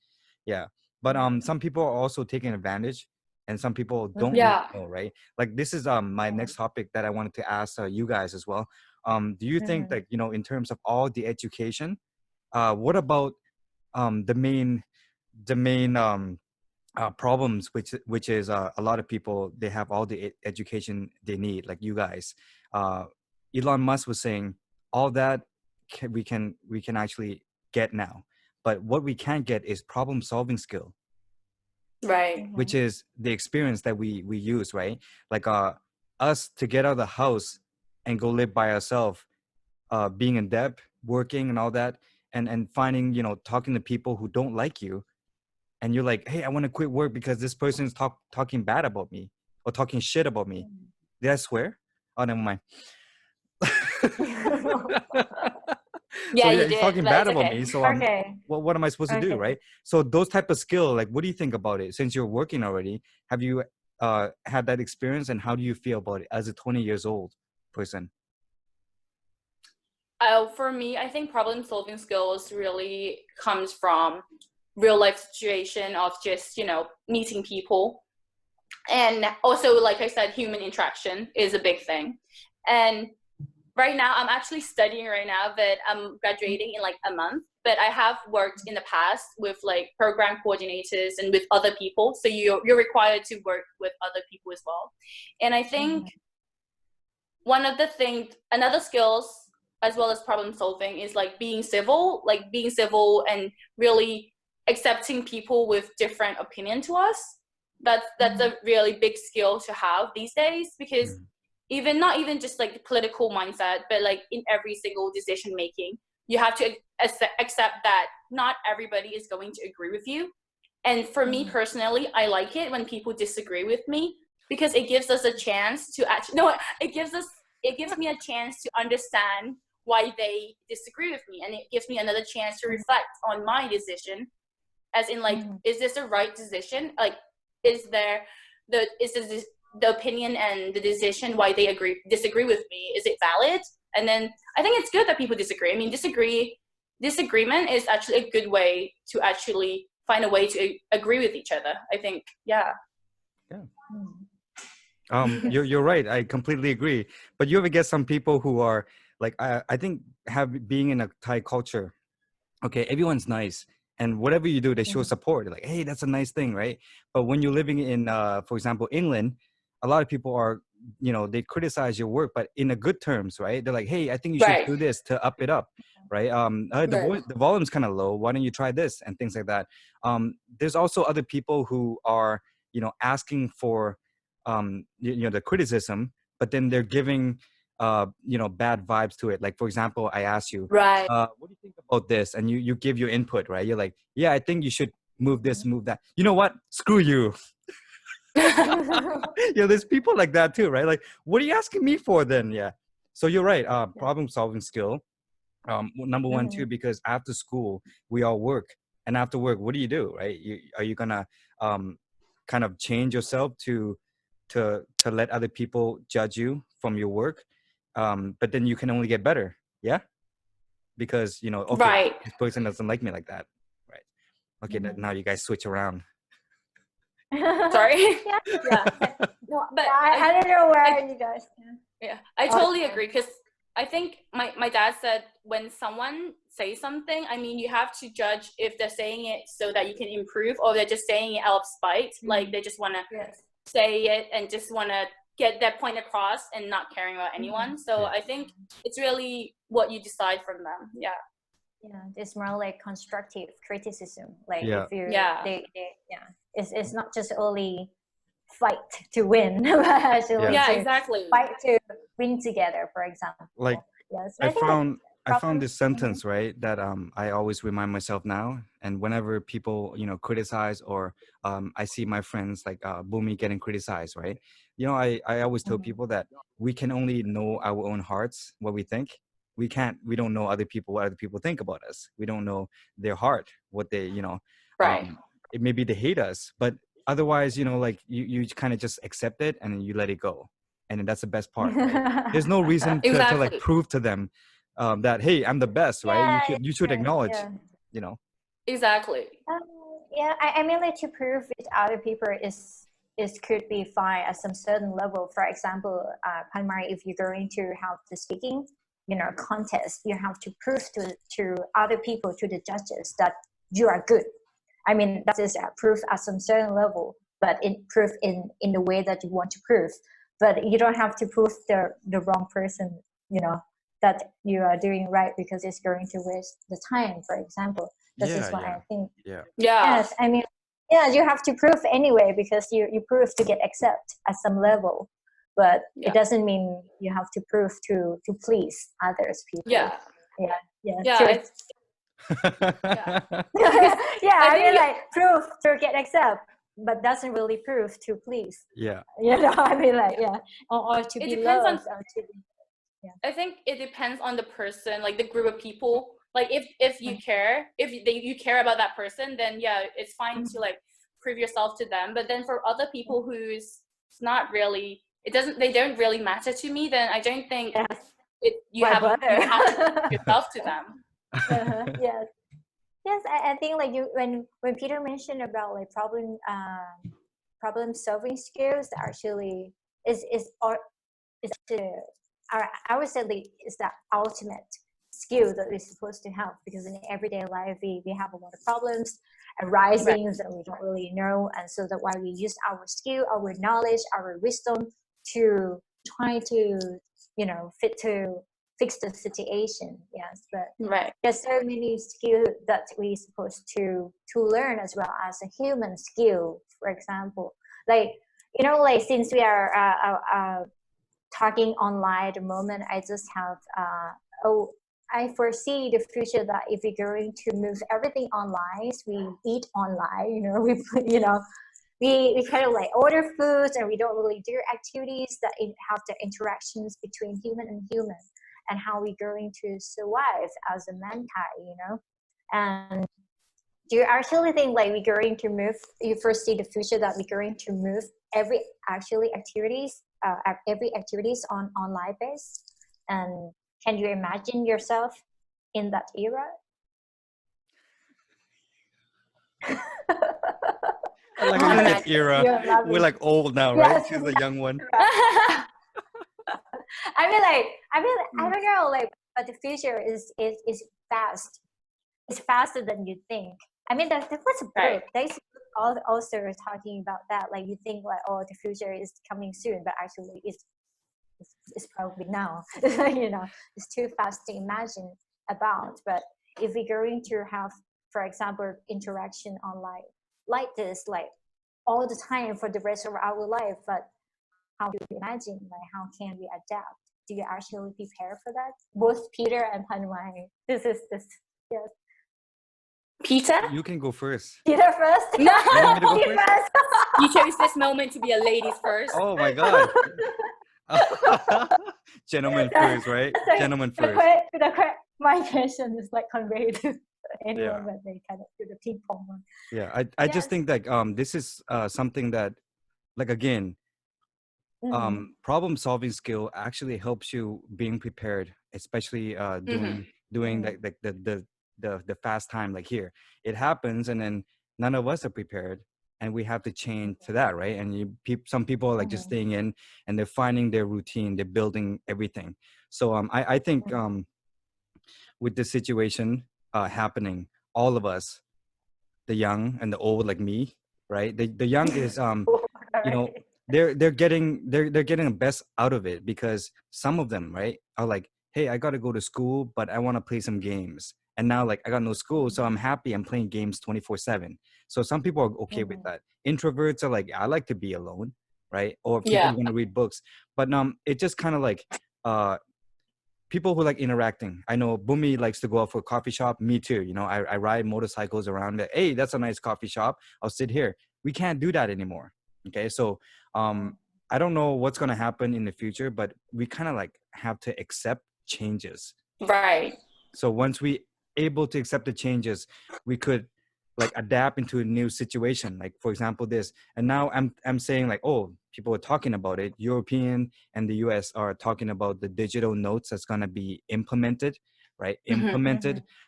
Yeah, but some people are also taking advantage, and some people don't really know, right? Like, this is my next topic that I wanted to ask you guys as well. Do you think that, you know, in terms of all the education, what about the main problems, which is a lot of people, they have all the education they need, like you guys. Elon Musk was saying all that we can actually get now, but what we can't get is problem solving skill, which is the experience that we use, right? Like us to get out of the house and go live by ourselves, being in debt, working and all that, and finding, you know, talking to people who don't like you, and you're like, hey, I want to quit work because this person's talking bad about me or talking shit about me. Did I swear? Oh, never mind. Yeah, so you he's did. talking bad about me. So what am I supposed to do, right? So those type of skill, like, what do you think about it? Since you're working already, have you had that experience, and how do you feel about it as a 20 years old person? For me, I think problem solving skills really comes from real life situation of just, you know, meeting people. And also, like I said, human interaction is a big thing. And right now, I'm actually studying right now, but I'm graduating in like a month. But I have worked in the past with like program coordinators and with other people. So you're required to work with other people as well. And I think one of the things, another skills as well as problem solving is like being civil and really accepting people with different opinion to us. That's a really big skill to have these days, because not even just like the political mindset, but like in every single decision making, you have to accept that not everybody is going to agree with you. And for me personally, I like it when people disagree with me, because it gives us a chance to it gives me a chance to understand why they disagree with me, and it gives me another chance to reflect on my decision, as in like, is this the right decision? Like, is the opinion and the decision why they disagree with me, is it valid? And then I think it's good that people disagree. I mean, disagreement is actually a good way to actually find a way to agree with each other, I think. Yeah. You're right. I completely agree. But you ever get some people who are like, I think being in a Thai culture, okay, everyone's nice, and whatever you do, they show support. They're like, hey, that's a nice thing, right? But when you're living in, for example, England, a lot of people are, they criticize your work, but in a good terms, right? They're like, hey, I think you should do this to up it up, right? The volume's kind of low. Why don't you try this? And things like that. There's also other people who are, asking for, the criticism, but then they're giving, bad vibes to it. Like, for example, I ask you, what do you think about this? And you give your input, right? You're like, yeah, I think you should move this, move that. You know what? Screw you. There's people like that too, right? Like, what are you asking me for then? Yeah. So you're right. Problem solving skill. Number one, too, because after school, we all work. And after work, what do you do, right? Are you going to kind of change yourself to let other people judge you from your work? But then you can only get better. Yeah. Because, okay, this person doesn't like me like that. Right. Okay. Now you guys switch around. Sorry. Yeah. No, but I don't know where you guys. Yeah, I totally agree, because I think my dad said when someone says something, I mean, you have to judge if they're saying it so that you can improve, or they're just saying it out of spite. Like, they just want to say it and just want to get that point across and not caring about anyone. So I think it's really what you decide from them. Yeah. Yeah, it's more like constructive criticism. Like, if you, it's not just only fight to win, but actually exactly, fight to win together, for example. Like, I found this sentence, right, that I always remind myself now. And whenever people, criticize, or I see my friends like Bhummy getting criticized, right? I always tell people that we can only know our own hearts, what we think. We don't know other people, what other people think about us. We don't know their heart, what they, it maybe they hate us, but otherwise, like you kind of just accept it and then you let it go. And then that's the best part, right? There's no reason to like prove to them that, hey, I'm the best, right? You should acknowledge, Exactly. I mean, like, to prove with other people is could be fine at some certain level. For example, Phanmile, if you're going to have the speaking, contest, you have to prove to other people, to the judges, that you are good. I mean, that is proof at some certain level, but proof in the way that you want to prove. But you don't have to prove the wrong person, that you are doing right, because it's going to waste the time, for example. This is what I think. Yes, I mean, you have to prove anyway, because you prove to get accepted at some level. But it doesn't mean you have to prove to please others people. I mean, like, prove to get accepted, but doesn't really prove to please. I mean, like, or to be loved, or to be. I think it depends on the person, like the group of people. Like, if you care, you care about that person, then it's fine to like prove yourself to them. But then for other people who's not really, they don't really matter to me, then I don't think you have to prove yourself to them. Yes, I think like when Peter mentioned about like problem problem solving skills that actually is I would say is the ultimate skill that we're supposed to have, because in everyday life we have a lot of problems arising that we don't really know, and so that's why we use our skill, our knowledge, our wisdom to try to fix the situation. Yes, but there's so many skills that we're supposed to learn as well as a human skill. For example, like since we are talking online at the moment, I just have I foresee the future that if we're going to move everything online, we eat online, we kind of like order foods, and we don't really do activities that have the interactions between human and human, and how we're going to survive as a mankind, And do you actually think like we're going to move, you foresee the future that we're going to move every activities on online base? And can you imagine yourself in that era? I like how you said era. We're like old now, right? She's the young one. I don't know, like, but the future is fast. It's faster than you think. I mean, there was a book. They also talking about that. Like, you think like, oh, the future is coming soon, but actually, it's probably now. It's too fast to imagine about. But if we're going to have, for example, interaction online like this, like all the time for the rest of our life, but how do you imagine? Like, how can we adapt? Do you actually prepare for that? Both Peter and Phanmile. Yes. Peter? You can go first. Peter first? No! You want me to go first? You chose this moment to be a ladies first. Oh my God. Gentlemen first, right? Gentlemen first. My question is like conveyed to anyone when they kind of do the ping pong one. Yeah, I just think that this is something that, like, again, problem solving skill actually helps you being prepared, especially doing like the fast time, like here it happens, and then none of us are prepared, and we have to change to that, right? And some people are like just staying in, and they're finding their routine, they're building everything. So I think with this situation happening, all of us, the young and the old, like me, right? The young is they're getting the best out of it, because some of them, right, are like, hey, I got to go to school, but I want to play some games. And now, like, I got no school, so I'm happy I'm playing games 24/7. So some people are okay with that. Introverts are like, I like to be alone, right? Or people want to read books. But it just kind of like people who like interacting. I know Bhummy likes to go out for a coffee shop. Me too. I ride motorcycles around it. Hey, that's a nice coffee shop. I'll sit here. We can't do that anymore. Okay, so I don't know what's going to happen in the future, but we kind of like have to accept changes. Right. So once we able to accept the changes, we could like adapt into a new situation. Like, for example, this. And now I'm saying like, oh, people are talking about it. European and the US are talking about the digital notes that's going to be implemented, right?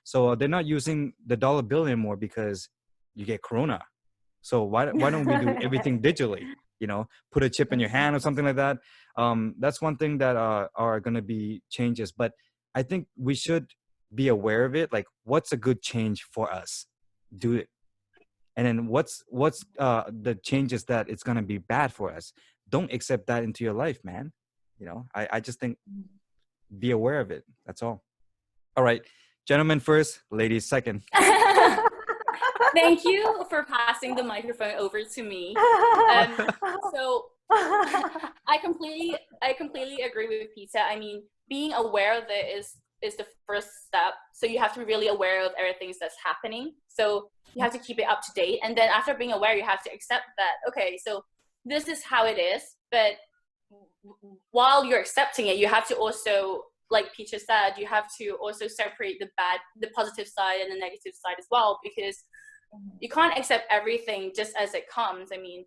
So they're not using the dollar bill anymore because you get corona. So why don't we do everything digitally? Put a chip in your hand or something like that. That's one thing that are going to be changes. But I think we should be aware of it. Like, what's a good change for us? Do it. And then what's the changes that it's going to be bad for us? Don't accept that into your life, man. I just think be aware of it. That's all. All right. Gentlemen first, ladies second. Thank you for passing the microphone over to me. So I completely agree with Peter. I mean, being aware of it is the first step. So you have to be really aware of everything that's happening. So you have to keep it up to date. And then after being aware, you have to accept that, okay, so this is how it is. But while you're accepting it, you have to also, like Peter said, you have to also separate the positive side and the negative side as well, because you can't accept everything just as it comes. I mean,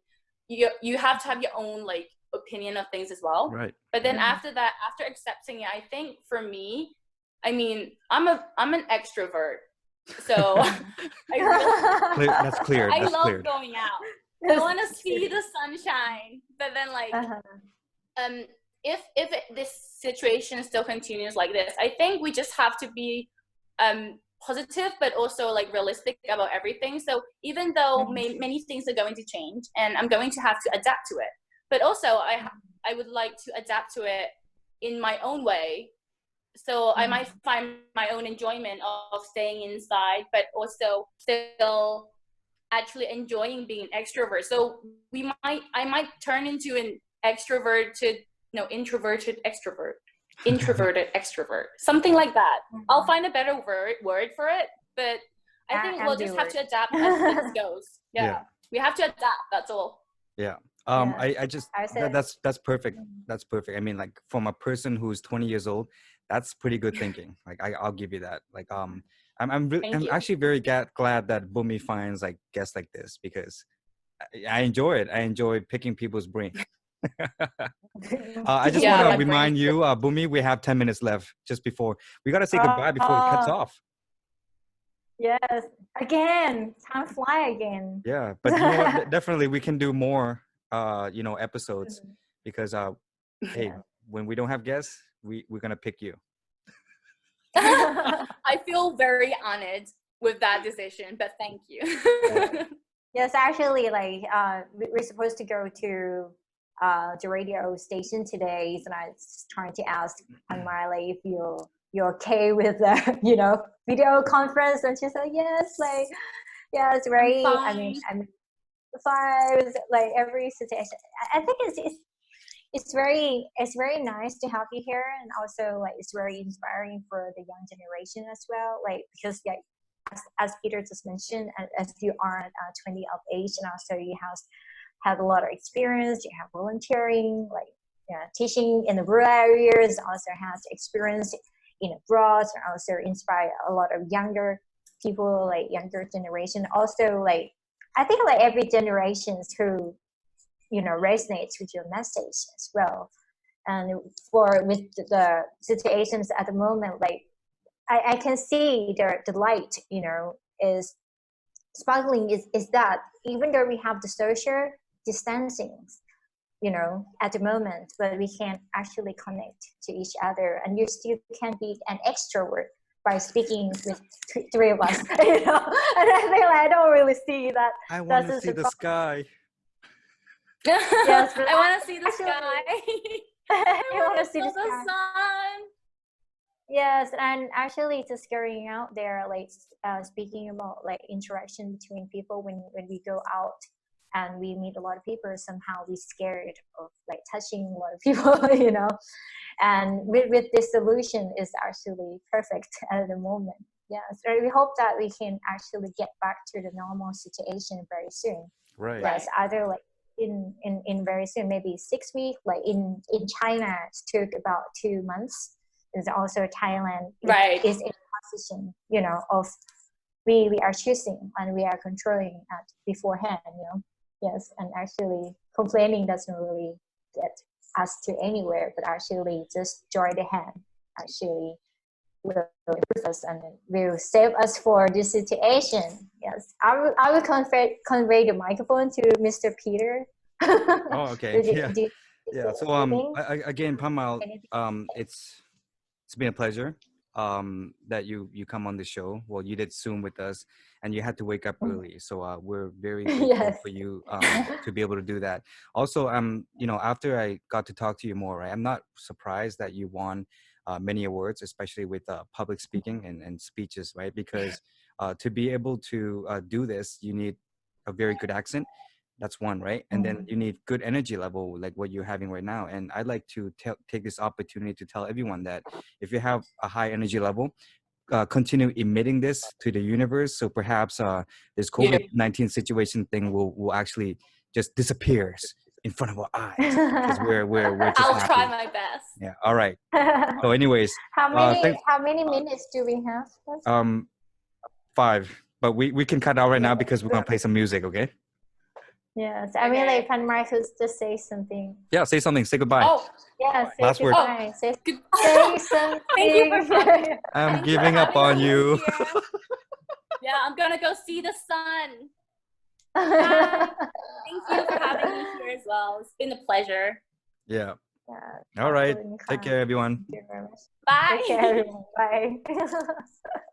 you have to have your own like opinion of things as well. Right. But then after that, after accepting it, I think for me, I mean, I'm an extrovert. So that's clear. I love going out. I want to see the sunshine, but then like, if this situation still continues like this, I think we just have to be positive, but also like realistic about everything. So even though many things are going to change, and I'm going to have to adapt to it, but also I would like to adapt to it in my own way. So I might find my own enjoyment of staying inside, but also still actually enjoying being an extrovert. So I might turn into an extrovert to introverted extrovert, introverted extrovert, something like that. I'll find a better word for it, but I think we'll just have to adapt as things goes. Yeah, we have to adapt. That's all. Yeah. I just that's perfect. That's perfect. I mean, like, from a person who's 20 years old, that's pretty good thinking. Like, I'll give you that. Like, I'm actually very glad that Bhummy finds like guests like this, because I enjoy it. I enjoy picking people's brain. I just want to remind you, Bhummy, we have 10 minutes left just before we got to say goodbye before it cuts off. Yes, again, time fly again. Yeah, but you know what? Definitely we can do more episodes, because hey, when we don't have guests, we're gonna pick you. I feel very honored with that decision, but thank you. Yes, actually, like we're supposed to go to the radio station today, and I was trying to ask Phanmile if you're okay with the video conference, and she said yes, like yes, right. I mean, I'm fine. Like every situation, I think it's very nice to have you here, and also like it's very inspiring for the young generation as well. Like, because like as Peter just mentioned, as you are 20 of age, and also you have a lot of experience, you have volunteering, like teaching in the rural areas, also has experience in abroad, and also inspire a lot of younger people, like younger generation. Also, like I think like every generation who resonates with your message as well. And with the situations at the moment, like I can see the light, is sparkling, is that even though we have the social distancing, at the moment, but we can actually connect to each other, and you still can be an extrovert by speaking with three of us, And I think I don't really see that. I want to see the sky. Yes, I want to see the sky. I want to see the sun. Yes, and actually just going out there, like speaking about like interaction between people when we go out and we meet a lot of people, somehow we're scared of like touching a lot of people, and with this solution is actually perfect at the moment. Yeah, so we hope that we can actually get back to the normal situation very soon. Right. Yes, either like in very soon, maybe 6 weeks. Like in China, it took about 2 months. There's also Thailand. Right. Is in a position, of we are choosing and we are controlling at beforehand. Yes, and actually complaining doesn't really get us to anywhere, but actually just join the hand actually will improve us and will save us for this situation. Yes, I will convey the microphone to Mr. Peter. Oh, okay. Yeah. So again, Phanmile, it's been a pleasure that you come on the show. Well, you did Zoom with us, and you had to wake up early, so we're very grateful for you to be able to do that. Also, after I got to talk to you more, right, I'm not surprised that you won many awards, especially with public speaking and speeches, right? Because to be able to do this, you need a very good accent. That's one, right? And then you need good energy level, like what you're having right now. And I'd like to take this opportunity to tell everyone that if you have a high energy level, continue emitting this to the universe. So perhaps this COVID-19 situation thing will actually just disappears in front of our eyes, because we're just I'll happy. try my best. Yeah. All right. So anyways, how many minutes do we have? 5, but we can cut out right now because we're gonna play some music. Okay. Yes, I mean, like Phanmile could just say something. Yeah, say something. Say goodbye. Oh, yeah. Say last word. Oh. Say something. Thank you for having. I'm giving up on you. Yeah, I'm gonna go see the sun. Bye. Thank you for having me here as well. It's been a pleasure. Yeah. Yeah. All right. Take care, everyone. Thank you very much. Bye. Take care, everyone. Bye.